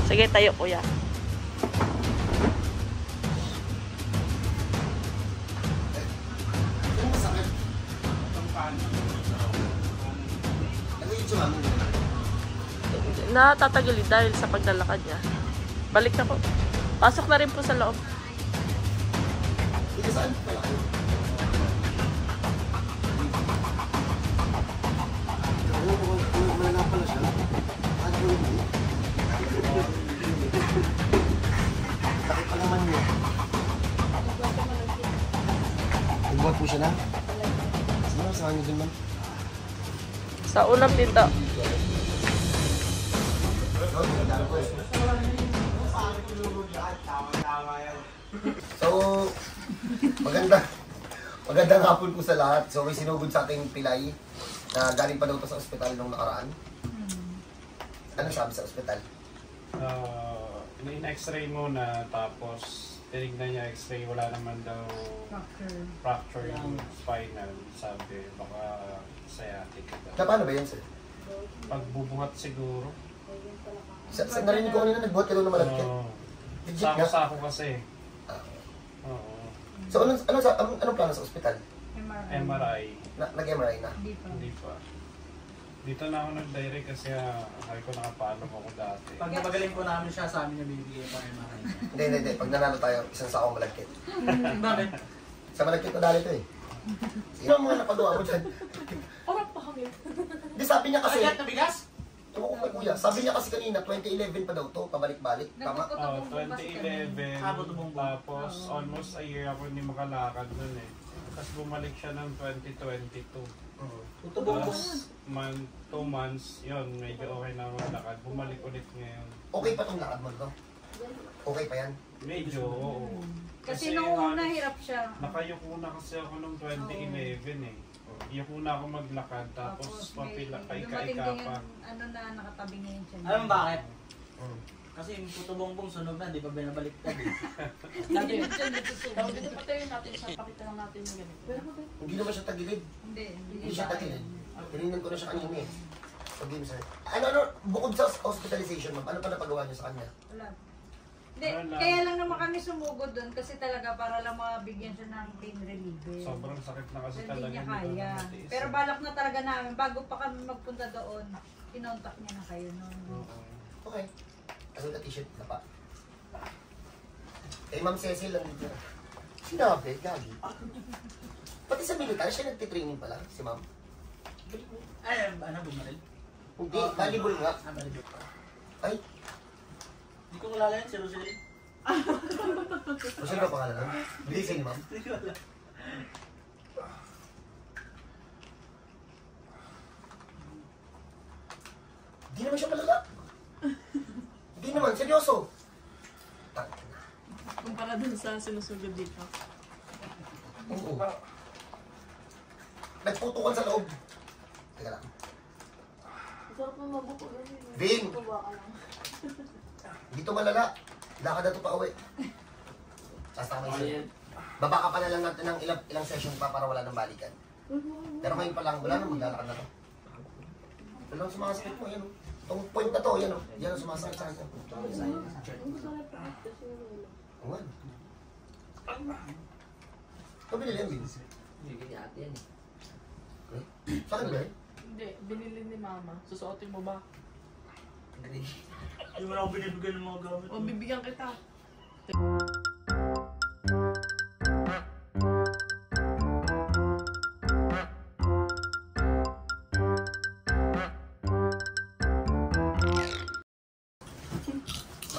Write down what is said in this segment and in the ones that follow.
Sige, tayo kuya. Natatagilid dahil sa paglalakad niya. Balik na po. Pasok na rin po sa loob. Saan pala kayo? Malala pala siya. Ano po yun? Takip pa naman niya. Nagbuhat po siya na? Sino? Saan niyo din man? Sa unang pinto. So, magandang hapon po sa lahat. So, may sinugod sa ating pilay na galing pa daw to sa ospital nung nakaraan. Ano sabi sa ospital? In-x-ray muna, tapos tinignan niya x-ray, wala naman daw fracture yung spinal, sabi, baka sciatic. Na paano ba yan, sir? Pagbubuhat siguro. Sa narinig ko kanina, nagbuhat ka daw na malagkit. Legit nga? Sako kasi. Ah. Oo. So, anong plano sa ospital? MRI. Nag-MRI na? Hindi pa. Dito na ako nag-direct kasi sabi ko nakapalo ako dati. Pag napagaling po namin siya, sa amin niya bibigay pa yung MRI. Hindi. Pag nanalo tayo, isang sakong malagkit. Bakit? Sa malagkit na dali ito eh. Sino ang mga napagawa mo dyan? Parang pa kami. Hindi, sabi niya kasi... Ayat na bigas? Ewan ko kay kuya, sabi niya kasi kanina, 2011 pa daw to, pabalik-balik. Tama? 2011, tapos almost a year ako hindi makalakad nun eh. Tapos bumalik siya ng 2022. Tapos 2 months, yun, medyo okay na maglakad. Bumalik ulit ngayon. Okay pa tong lakad mo to? Okay pa yan? Medyo, oo. Kasi nung una, hirap siya. Nakayuko na kasi ako nung 2011 eh. Iyuko na ako maglakad, tapos papila, paika-ika pa. Ano na, nakatabi ngayon siya. Alam mo bakit? Kasi yung puto bongbong sunog na, di pa binabaliktad eh. Dati yun. Tapos dito patayin natin sa pakita lang natin yung ganito. Hindi naman siya tagilid. Hindi Siya tagilid. Tinignan ko na siya kanina eh. Sabi mo sir. Ano, bukod sa hospitalization ma'am, ano pa napagawa niyo sa kanya? Wala. Hindi, kaya lang naman kami sumugod doon kasi talaga para lang mabigyan siya ng pain reliever. Sobrang sakit na kasi Hindi talaga. niya hindi ko kaya. na matiis Pero eh. balak na talaga namin, bago pa kami magpunta doon, kinontak niya na kayo noon. Okay. Ano na t-shirt na pa? Eh ma'am Cecil lang dito. Sinabi, gagi. Pati sa militar, siya nagtitraining pala, si ma'am. Ay, ano, bumaril? Hindi, volleyball nga. Volleyball. Ay, Hindi ko kilala yan, si Rosalie. o sino ba pangalan nun? Bilisan ni ma'am. Hindi ko alam. Di naman siya malala. Di naman, seryoso. Kumpara dun sa sinusugod dito. Oo. Nagputukan sa loob. Teka lang. Sarap na mabuko na yun. Vin! Tuwa ka lang. Dito malala. Lakad na ito pa uwi. Sasama yun. Baba ka pa na lang natin ng ilang session pa para wala nang balikan. Pero ngayon pa lang, wala nang maglalakad na to. Wala nang sumasakit mo, yan o. Itong point na to, yan o. Yan ang sumasakit sa akin. Oo nga. Ito binili yan, Vin. Bibigyan ate yan eh. Sa akin ba eh? Hindi, binili ni mama. Susuotin mo ba? Hindi mo na ako binibigyan ng mga gamit. O bibigyan kita.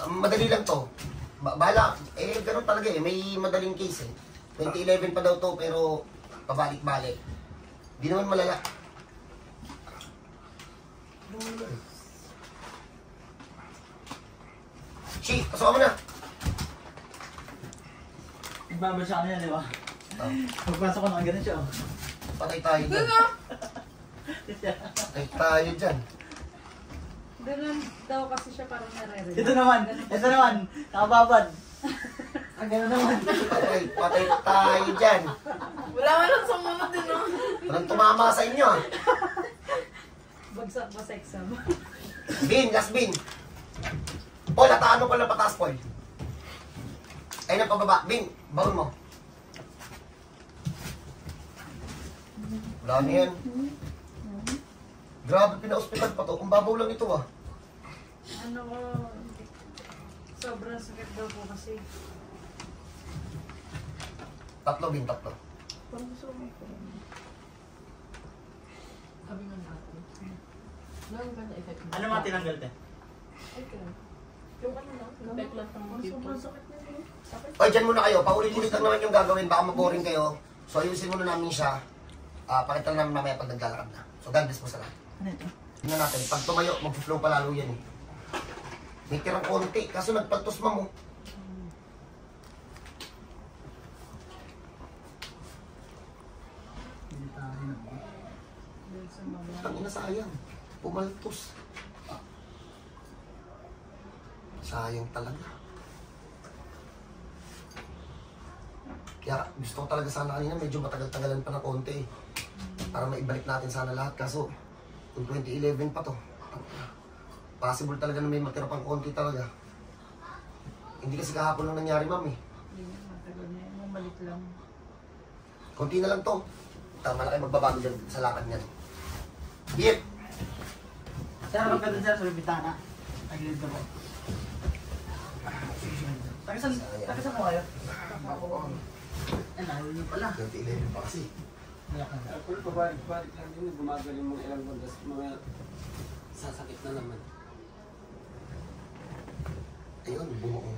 Madali lang to. Bala, eh ganun talaga eh. May madaling case eh. 2011 pa daw to pero pabalik-balik. Di naman malala. Shi, pasukan mo na. Nagbabal siya kanina, di ba? Pagpasok ko na ganun siya oh. Patay tayo dyan. Patay tayo dyan. Ganun daw kasi siya parang nare-relax. Ito naman, nakababad. Ang gano'n naman. Patay tayo dyan. Wala nga lang sumunod din, no? Walang tumama sa inyo ah. Bagsak ba sa exam? Bin, last bin. Oh, Tinataan ko lang pataas, Paul. Ay, na pababa. Bing, baon mo. Wala na yan. Grabe, pina-hospital pa to. Kung babaw lang ito ah. Ano ko, sobrang sakit daw po kasi. Tatlo, Bing, tatlo. Ano mga tinanggal te? Oy, dyan muna kayo. Paulit-ulit lang naman yung gagawin. Baka maboring kayo. So, ayusin muna namin siya. Pakita lang namin mamaya pag naglalakad na. So, God bless mo sa lahat. Tingnan natin. Pag tumayo, mag-flow pa lalo yan eh. May tirang konti. Kaso nagpaltos mo. Ang ina, sayang. Pumaltos. Sayang talaga. Kaya gusto ko talaga sana kanina medyo matagal-tagalan pa ng konti. Para maibalik natin sana lahat. Kaso, kung 2011 pa to. Possible talaga na may matira pang konti talaga. Hindi kasi kahapon lang nangyari, ma'am eh. Hindi na, matagal na yun. Mabalik lang. Konti na lang to. Malaki magbabago dyan sa lakad niyan. Yep! Sir, maganda sir sa bintana. Agilid na po. Tagasan mo kayo? Ay, nahuli niyo pala. 2011 pa kasi. Kung pabalik-balik lang yun, gumagaling mo ilang bandas, mamaya sasakit na naman. Ayun, bumuo.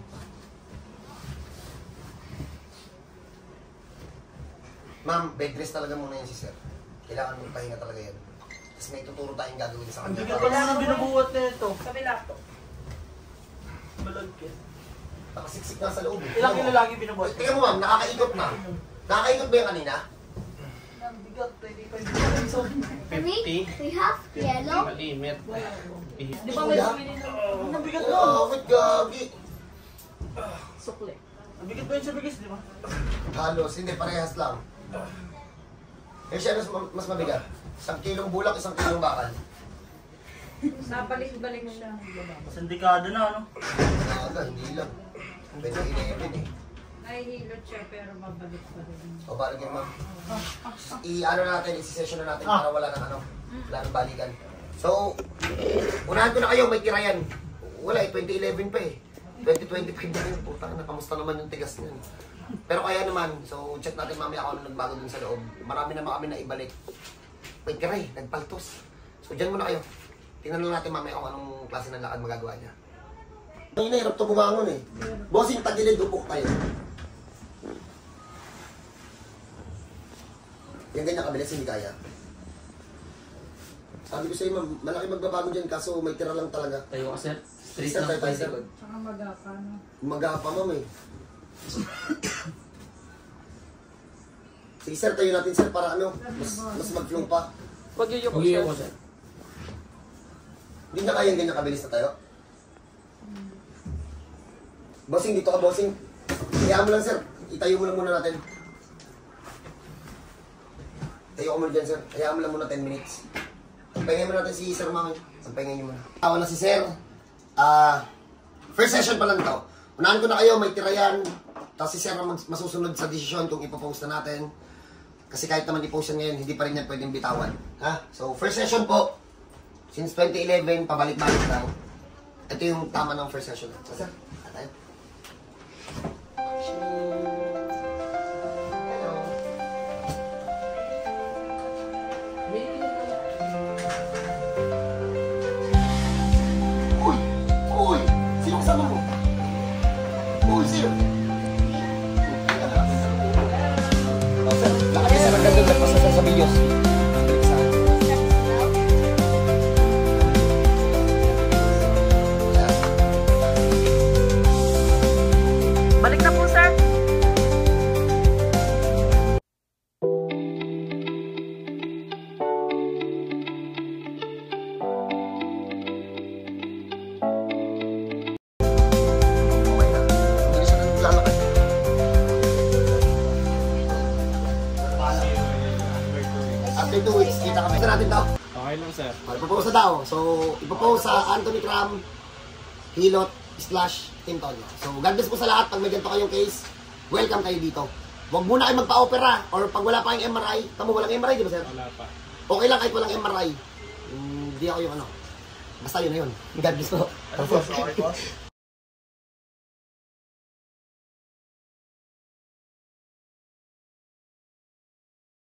Ma'am, bed rest talaga muna yan si sir. Kailangan mong pahinga talaga yan. Tapos may tuturo tayong gagawin sa Ang kanya. bigat pala ng binubuhat na ito. Kabila po. Malagkit. Nakasiksik na sa loob. Ilang kilo lagi binubuhat? Tingnan mo ma'am, nakakaikot na. Nakakaikot ba yung kanina? Ang bigat, pwede pa yung 50, We have yellow. malimit. Di ba may bumili ng Ang bigat no? Bakit gagi? sukli? Ang bigat ba yun sa bigas, di ba? Halos, hindi, parehas lang. Eh siya mas mabigat. 1 kilong bulak, 1 kilong bakal. Nabalik-balik siya. Sindikado na, ano? Aga, hindi lang. 2011 eh. Nahihilot siya pero mabalik pa rin. O parang yun ma'am. I-ano natin, isi-session na natin para wala nang balikan. So, unahan ko na kayo, may tira yan. Wala eh, 2011 pa eh. 2025 na yun. Putang na, kamusta naman yung tigas niyan. Pero kaya naman, so check natin mamaya kung ano nagbago dun sa loob. Marami naman kami na ibalik. May tira eh, nagpaltos. So dyan muna kayo. Tingnan lang natin mamaya kung anong klase ng lakad magagawa niya. Ang ina, hirap to bumangon eh. Bossing, tagilid, upok tayo. Yung ganyan kabilis, hindi kaya. Sabi ko sa'yo, ma'am, malaki magbabago dyan, kaso may tira lang talaga. Tayo ka, sir. Straight Sir, lang tayo tayo, tayo, sir. sir. Tsaka magapa, no? Magapa, ma'am eh. Sige sir, tayo natin sir para ano, mas mag-flow pa. Wag yung Huwag sir. ko, sir. Hindi na kaya yung ganyan kabilis na tayo. Bossing, dito ka bossing. Kaya mo lang sir, itayo mo lang muna natin. Tayo ko muna dyan sir, kaya mo lang muna 10 minutes. Pagpahingay mo natin si sir mami. Pagpahingay niyo muna. Tawa na si sir. First session pa lang to. Unahan ko na kayo, may tira yan. Tapos si sir ang masusunod sa desisyon kung ipopost na natin. Kasi kahit naman i-post yan ngayon, hindi pa rin yan pwedeng bitawan. Ha? So, first session po. Since 2011, pabalik-balik lang. Ito yung tama ng first session. So, sir, tayo. Uy! Uy! Sino kasama mo? Uy, sir! Oh, sir, lakad ka sir, ang ganda pa sa videos. Balik sa akin. Balik na po, sir. Okay na. Hindi na siya naglalakad. After 2 weeks, kita kami. Ito natin daw. Okay lang, sir. Ipopost na daw. So, ipopost sa Anthony Cram, Hilot, slash Team Tonyo. So, God bless po sa lahat. Pag may ganito kayong case, welcome kayo dito. Huwag muna kayo magpa-opera or pag wala pa kayong MRI. Tamo, walang MRI, di ba sir? Wala pa. Okay lang kahit walang MRI. Hindi ako yung ano. Basta yun na yun. God bless po. Ano po, sorry po?